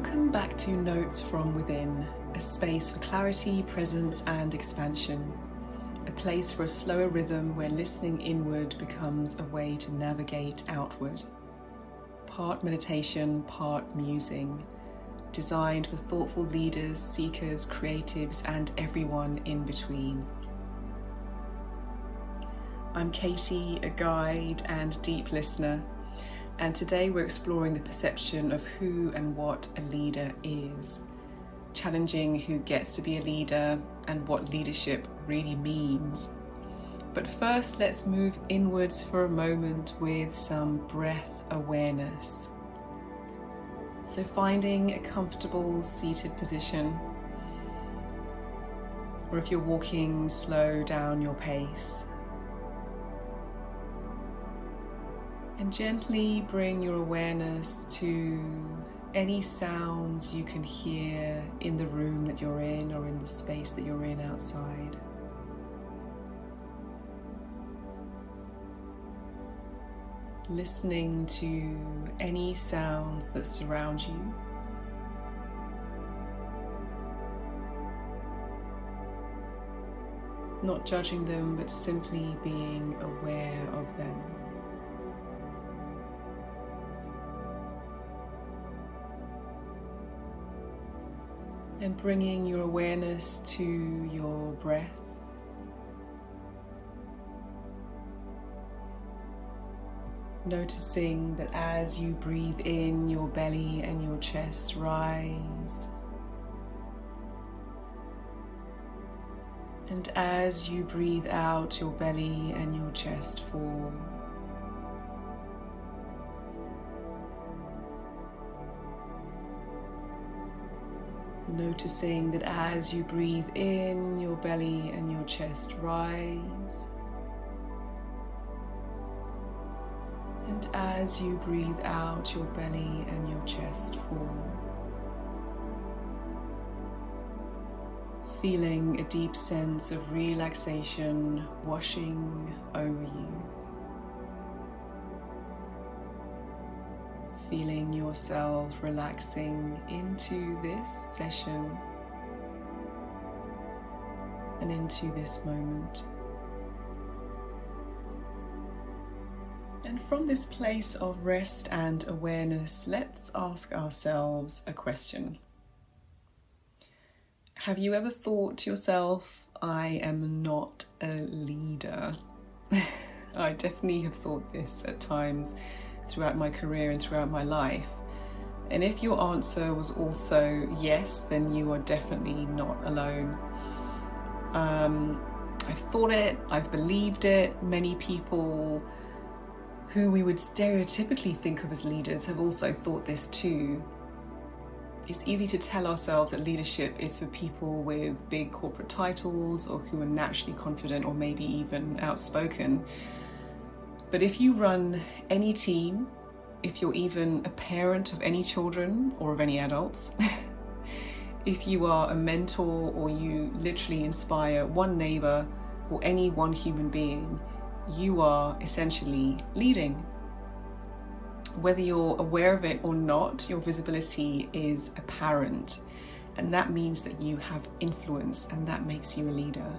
Welcome back to Notes from Within, a space for clarity, presence and expansion. A place for a slower rhythm where listening inward becomes a way to navigate outward. Part meditation, part musing. Designed for thoughtful leaders, seekers, creatives and everyone in between. I'm Katie, a guide and deep listener. And today we're exploring the perception of who and what a leader is, challenging who gets to be a leader and what leadership really means. But first, let's move inwards for a moment with some breath awareness. So finding a comfortable seated position, or if you're walking, slow down your pace. And gently bring your awareness to any sounds you can hear in the room that you're in or in the space that you're in outside. Listening to any sounds that surround you. Not judging them, but simply being aware of them. And bringing your awareness to your breath. Noticing that as you breathe in, your belly and your chest rise. And as you breathe out, your belly and your chest fall. Noticing that as you breathe in, your belly and your chest rise. And as you breathe out, your belly and your chest fall. Feeling a deep sense of relaxation washing over you. Feeling yourself relaxing into this session and into this moment. And from this place of rest and awareness, let's ask ourselves a question. Have you ever thought to yourself, I am not a leader? I definitely have thought this at times throughout my career and throughout my life. And if your answer was also yes, then you are definitely not alone. I've thought it, I've believed it. Many people who we would stereotypically think of as leaders have also thought this too. It's easy to tell ourselves that leadership is for people with big corporate titles or who are naturally confident or maybe even outspoken. But if you run any team, if you're even a parent of any children or of any adults, if you are a mentor or you literally inspire one neighbor or any one human being, you are essentially leading. Whether you're aware of it or not, your visibility is apparent, and that means that you have influence, and that makes you a leader.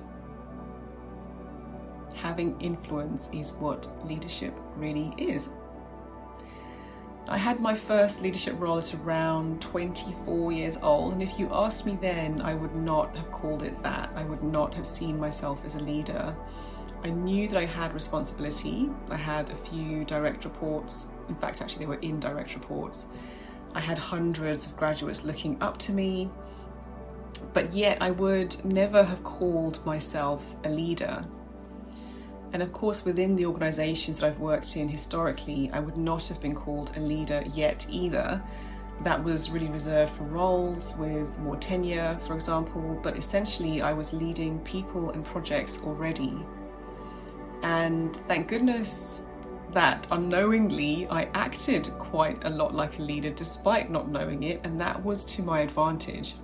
Having influence is what leadership really is. I had my first leadership role at around 24 years old, and if you asked me then, I would not have called it that. I would not have seen myself as a leader. I knew that I had responsibility. I had a few direct reports. In fact, actually, they were indirect reports. I had hundreds of graduates looking up to me, but yet I would never have called myself a leader. And of course, within the organizations that I've worked in historically, I would not have been called a leader yet either. That was really reserved for roles with more tenure, for example, but essentially I was leading people and projects already. And thank goodness that unknowingly I acted quite a lot like a leader despite not knowing it, and that was to my advantage.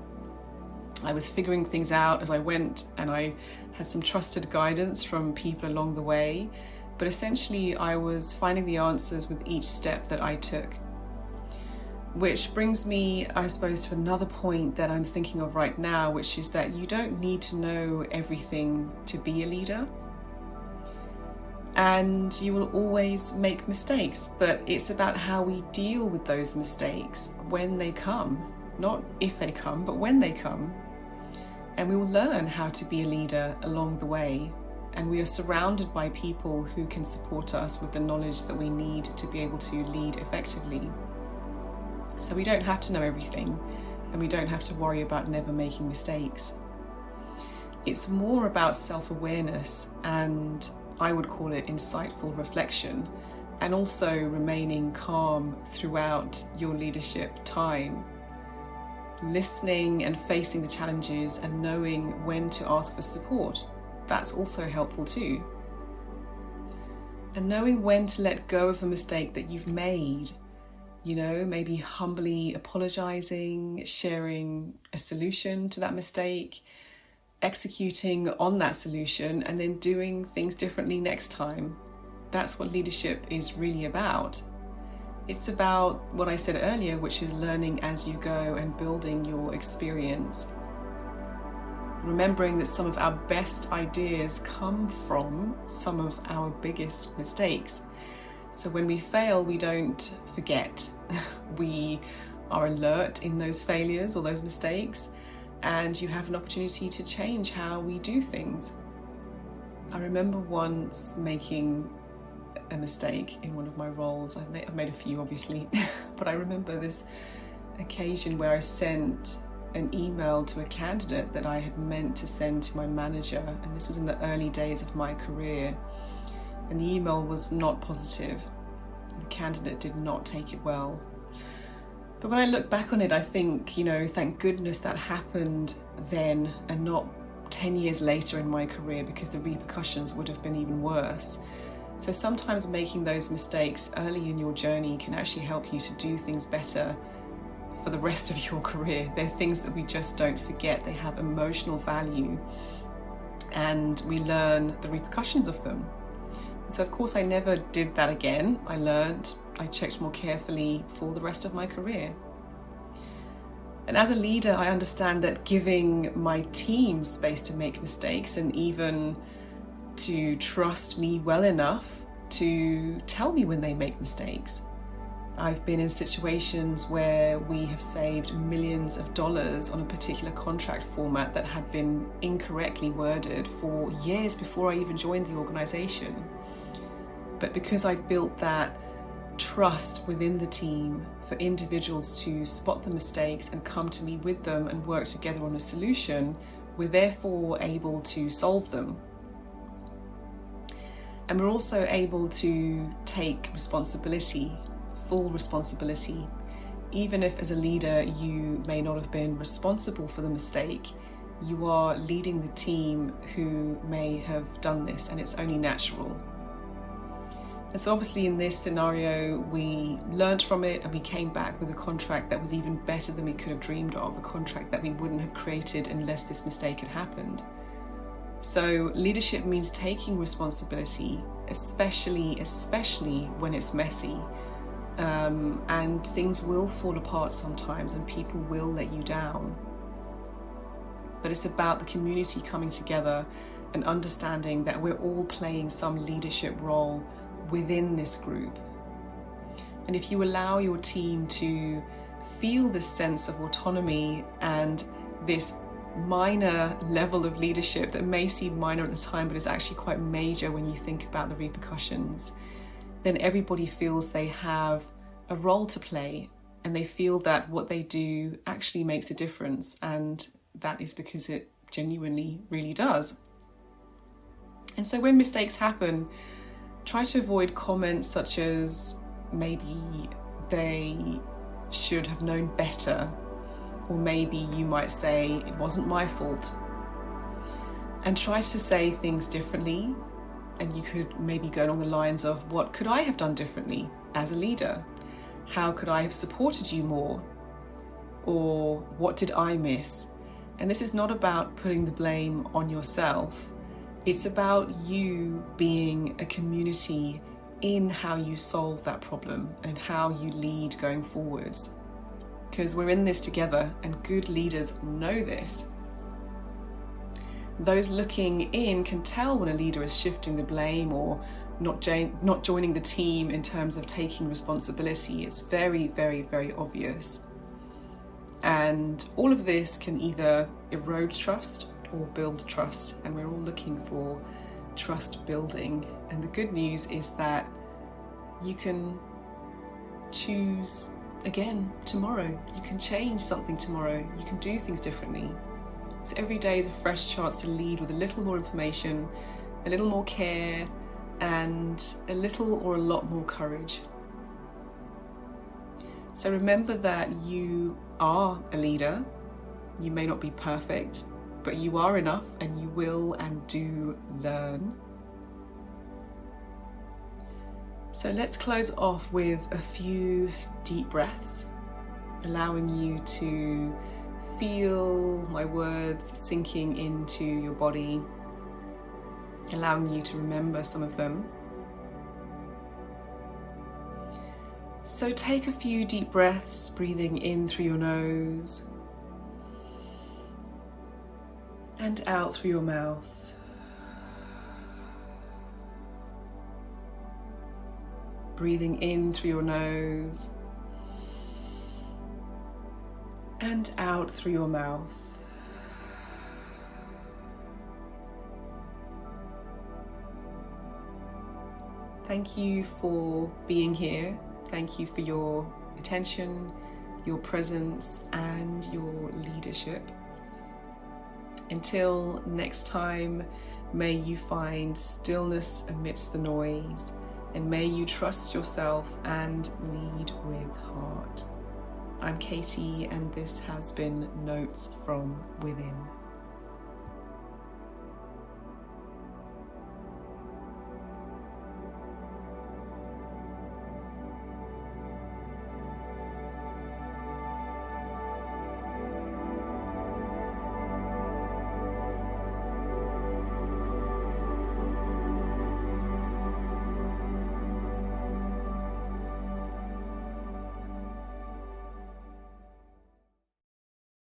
I was figuring things out as I went, and I had some trusted guidance from people along the way, but essentially I was finding the answers with each step that I took. Which brings me, I suppose, to another point that I'm thinking of right now, which is that you don't need to know everything to be a leader. And you will always make mistakes, but it's about how we deal with those mistakes when they come. Not if they come, but when they come. And we will learn how to be a leader along the way. And we are surrounded by people who can support us with the knowledge that we need to be able to lead effectively. So we don't have to know everything, and we don't have to worry about never making mistakes. It's more about self-awareness, and I would call it insightful reflection, and also remaining calm throughout your leadership time. Listening and facing the challenges and knowing when to ask for support. That's also helpful too. And knowing when to let go of a mistake that you've made. Maybe humbly apologizing, sharing a solution to that mistake, executing on that solution, and then doing things differently next time. That's what leadership is really about. It's about what I said earlier, which is learning as you go and building your experience. Remembering that some of our best ideas come from some of our biggest mistakes. So when we fail, we don't forget. We are alert in those failures or those mistakes, and you have an opportunity to change how we do things. I remember once making a mistake in one of my roles. I've made a few, obviously, but I remember this occasion where I sent an email to a candidate that I had meant to send to my manager, and this was in the early days of my career. And the email was not positive. The candidate did not take it well. But when I look back on it, I think, thank goodness that happened then and not 10 years later in my career, because the repercussions would have been even worse. So sometimes making those mistakes early in your journey can actually help you to do things better for the rest of your career. They're things that we just don't forget. They have emotional value, and we learn the repercussions of them. So of course I never did that again. I learned, I checked more carefully for the rest of my career. And as a leader, I understand that giving my team space to make mistakes and even to trust me well enough to tell me when they make mistakes. I've been in situations where we have saved millions of dollars on a particular contract format that had been incorrectly worded for years before I even joined the organization. But because I built that trust within the team for individuals to spot the mistakes and come to me with them and work together on a solution, we're therefore able to solve them. And we're also able to take responsibility, full responsibility. Even if as a leader you may not have been responsible for the mistake, you are leading the team who may have done this, and it's only natural. And so obviously in this scenario, we learned from it and we came back with a contract that was even better than we could have dreamed of, a contract that we wouldn't have created unless this mistake had happened. So leadership means taking responsibility, especially when it's messy. And things will fall apart sometimes and people will let you down. But it's about the community coming together and understanding that we're all playing some leadership role within this group. And if you allow your team to feel this sense of autonomy and this minor level of leadership that may seem minor at the time but is actually quite major when you think about the repercussions, then everybody feels they have a role to play and they feel that what they do actually makes a difference, and that is because it genuinely really does. And so when mistakes happen, try to avoid comments such as maybe they should have known better, or maybe you might say it wasn't my fault. And try to say things differently, and you could maybe go along the lines of, what could I have done differently as a leader? How could I have supported you more? Or what did I miss? And this is not about putting the blame on yourself. It's about you being a community in how you solve that problem and how you lead going forwards. because we're in this together and good leaders know this. Those looking in can tell when a leader is shifting the blame or not joining the team in terms of taking responsibility. It's very, very, very obvious. And all of this can either erode trust or build trust, and we're all looking for trust building. And the good news is that you can choose again tomorrow. You can change something tomorrow. You can do things differently. So every day is a fresh chance to lead with a little more information, a little more care, and a little or a lot more courage. So remember that you are a leader. You may not be perfect, but you are enough, and you will and do learn. So let's close off with a few deep breaths, allowing you to feel my words sinking into your body, allowing you to remember some of them. So take a few deep breaths, breathing in through your nose and out through your mouth. Breathing in through your nose and out through your mouth. Thank you for being here. Thank you for your attention, your presence, and your leadership. Until next time, may you find stillness amidst the noise, and may you trust yourself and lead with heart. I'm Katie, and this has been Notes from Within.